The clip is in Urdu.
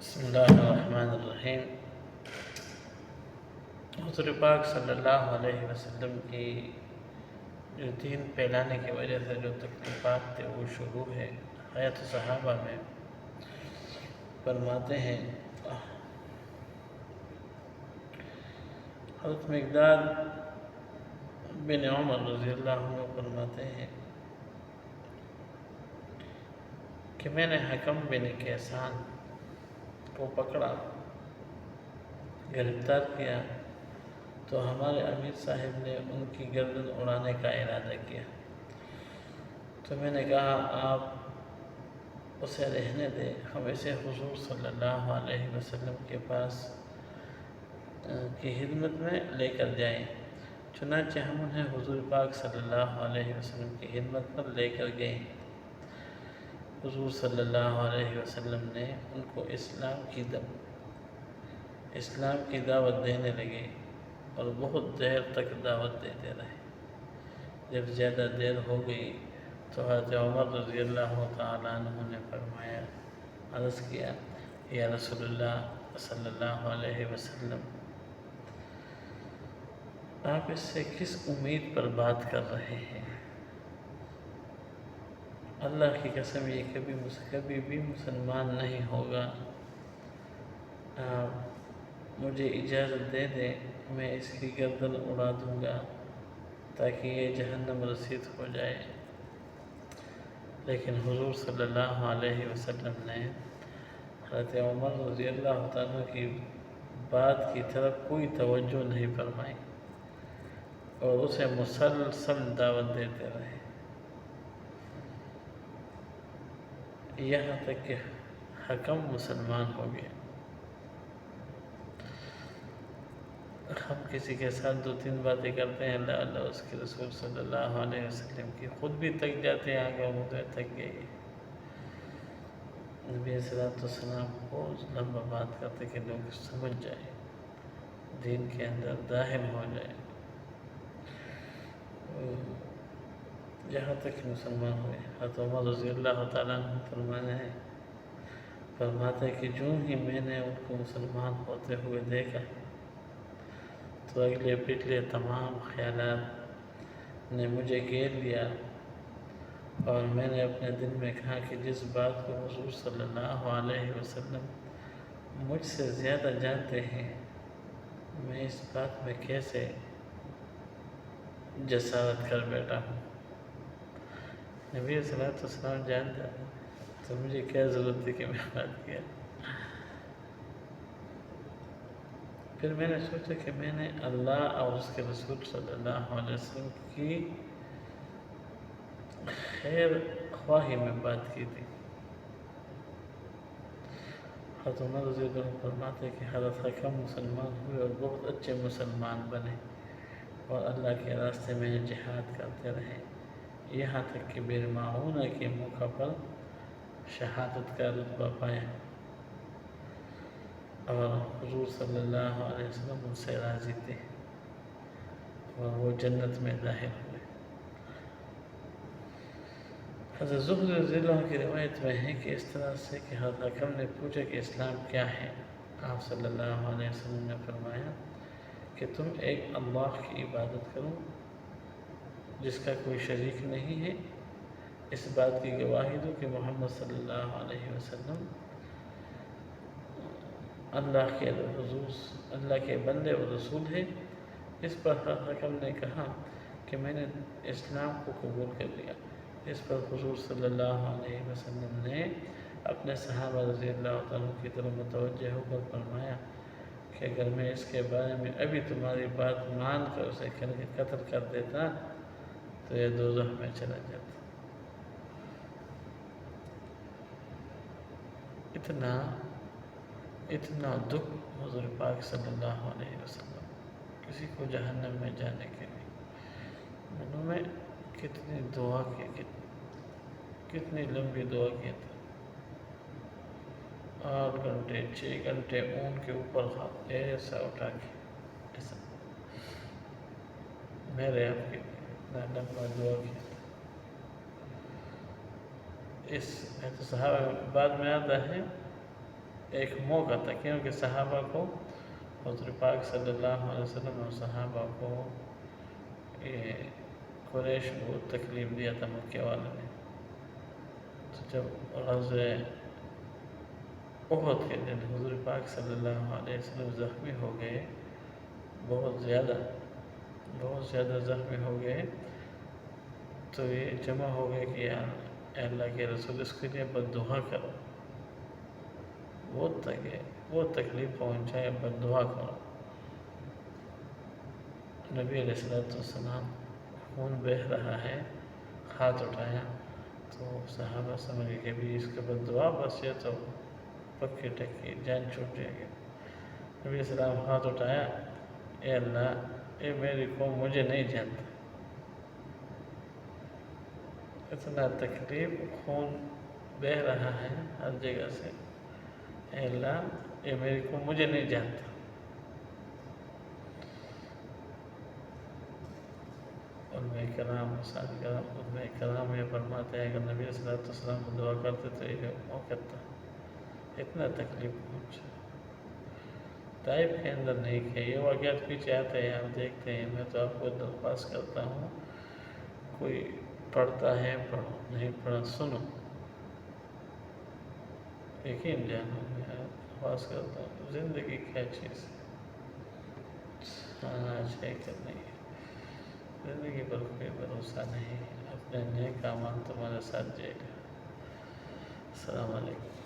بسم اللہ الرحمن الرحیم۔ حضور پاک صلی اللہ علیہ وسلم کی جو دین پھیلانے کی وجہ سے جو تکلیفات تھے وہ شروع ہے حیات صحابہ میں۔ فرماتے ہیں حضرت مقداد بن عمر رضی اللہ عنہ فرماتے ہیں کہ میں نے حکم بن کیسان کو پکڑا، گرفتار کیا تو ہمارے امیر صاحب نے ان کی گردن اڑانے کا ارادہ کیا، تو میں نے کہا آپ اسے رہنے دیں، ہم اسے حضور صلی اللہ علیہ وسلم کے پاس کی خدمت میں لے کر جائیں۔ چنانچہ ہم انہیں حضور پاک صلی اللہ علیہ وسلم کی خدمت پر لے کر گئے۔ حضور صلی اللہ علیہ وسلم نے ان کو اسلام کی دعوت دینے لگے اور بہت دیر تک دعوت دیتے رہے۔ جب زیادہ دیر ہو گئی تو حضرت عمر رضی اللہ تعالیٰ عنہ نے فرمایا، عرض کیا، یا رسول اللہ صلی اللہ علیہ وسلم، آپ اس سے کس امید پر بات کر رہے ہیں؟ اللہ کی قسم یہ کبھی بھی مسلمان نہیں ہوگا۔ آپ مجھے اجازت دے دیں، میں اس کی گردن اڑا دوں گا تاکہ یہ جہنم رسید ہو جائے۔ لیکن حضور صلی اللہ علیہ وسلم نے حضرت عمر رضی اللہ تعالیٰ کی بات کی طرف کوئی توجہ نہیں فرمائی اور اسے مسلسل دعوت دیتے رہے، یہاں تک کہ حکم مسلمان ہو گیا۔ ہم کسی کے ساتھ دو تین باتیں کرتے ہیں، اللہ اللہ اس کے رسول صلی اللہ علیہ وسلم کی، خود بھی تک جاتے ہیں، آگے مجھے تک گئی۔ نبی صلی اللہ علیہ وسلم بہت لمبا بات کرتے کہ لوگ سمجھ جائیں، دین کے اندر داخل ہو جائیں، یہاں تک مسلمان ہوئے۔ حضرت عمر رضی اللہ تعالیٰ عنہ فرماتے کہ جو ہی میں نے ان کو مسلمان ہوتے ہوئے دیکھا تو اگلے پچھلے تمام خیالات نے مجھے گھیر لیا، اور میں نے اپنے دل میں کہا کہ جس بات کو حضور صلی اللہ علیہ وسلم مجھ سے زیادہ جانتے ہیں، میں اس بات میں کیسے جسارت کر بیٹھا ہوں؟ نبی صلی اللہ علیہ وسلم جانتا ہے تو مجھے کیا ضرورت تھی کہ میں بات کیا۔ پھر میں نے سوچا کہ میں نے اللہ اور اس کے رسول صلی اللہ علیہ وسلم کی خیر خواہی میں بات کی تھی۔ حضرت عمر رضی اللہ عنہ فرماتے کہ حضرت حکم مسلمان ہوئے اور بہت اچھے مسلمان بنے اور اللہ کے راستے میں جہاد کرتے رہے، یہاں تک کہ بئر معونہ کے موقع پر شہادت کا رتبہ پایا، اور حضور صلی اللہ علیہ وسلم ان سے راضی تھے اور وہ جنت میں داخل ہوئے۔ حضرت زہری رضی اللہ عنہ کی روایت میں ہے کہ اس طرح سے کہ حضرت حکم نے پوچھا کہ اسلام کیا ہے؟ آپ صلی اللہ علیہ وسلم نے فرمایا کہ تم ایک اللہ کی عبادت کرو جس کا کوئی شریک نہیں ہے، اس بات کی گواہی دو کہ محمد صلی اللہ علیہ وسلم اللہ کے بندے اور رسول ہے۔ اس پر حکم نے کہا کہ میں نے اسلام کو قبول کر لیا۔ اس پر حضور صلی اللہ علیہ وسلم نے اپنے صحابہ رضی اللہ عنہ کی طرف متوجہ ہو کر فرمایا کہ اگر میں اس کے بارے میں ابھی تمہاری بات مان کر اسے قتل کر دیتا تو یہ دوزخ میں چلا جاتا۔ اتنا دکھ حضور پاک صلی اللہ علیہ وسلم کسی کو جہنم میں جانے کے لیے، انہوں نے کتنی دعا کی، کتنی لمبی دعا کی تھی، 8 گھنٹے 6 گھنٹے اون کے اوپر ایسا اٹھا کے، ایسا میرے آپ کے اتنا لمبا دعا کی۔ اس صحابہ بعد میں آتا ہے ایک موقع تھا، کیونکہ صحابہ کو حضور پاک صلی اللہ علیہ وسلم اور صحابہ کو یہ قریش بہت تکلیف دیا تھا مکے والوں نے. تو جب غزوہ احد کے دن حضور پاک صلی اللہ علیہ وسلم زخمی ہو گئے، بہت زیادہ زخمی ہو گئے، تو یہ جمع ہو گئے کہ اے اللہ کے رسول اس کے لیے بد دعا کرو، بہت تکلیف پہنچائے، بد دعا کرو. نبی علیہ السلام خون بہہ رہا ہے، ہاتھ اٹھایا تو صحابہ سمجھ گئے کہ بھی اس کے بد دعا، بس یہ تو پکی ٹکی جان چھوٹ جائے گی. نبی علیہ السلام ہاتھ اٹھایا، اے اللہ، اے میری قوم مجھے نہیں جانتا، اتنا تکلیف، خون بہہ رہا ہے ہر جگہ سے، اے اللہ اے میری قوم مجھے نہیں جانتا. علماء کرام یہ فرماتے ہیں کہ نبی صلی اللہ علیہ وسلم دعا کرتے تو یہ موقع تھا، اتنا تکلیف پہنچا. طائف کے اندر نہیں کیا، یہ واقعات پیچھے آتے ہیں، آپ دیکھتے ہیں. میں تو آپ کو درخواست کرتا ہوں، کوئی پڑھتا ہے پڑھو، نہیں پڑھا سنو، یقین جانو. میں درخواست کرتا ہوں، زندگی کیا چیز ہے، آج ہے کہ نہیں ہے، زندگی پر کوئی بھروسہ نہیں. اپنے نیک اعمال تمہارے ساتھ جائے گا. السلام علیکم.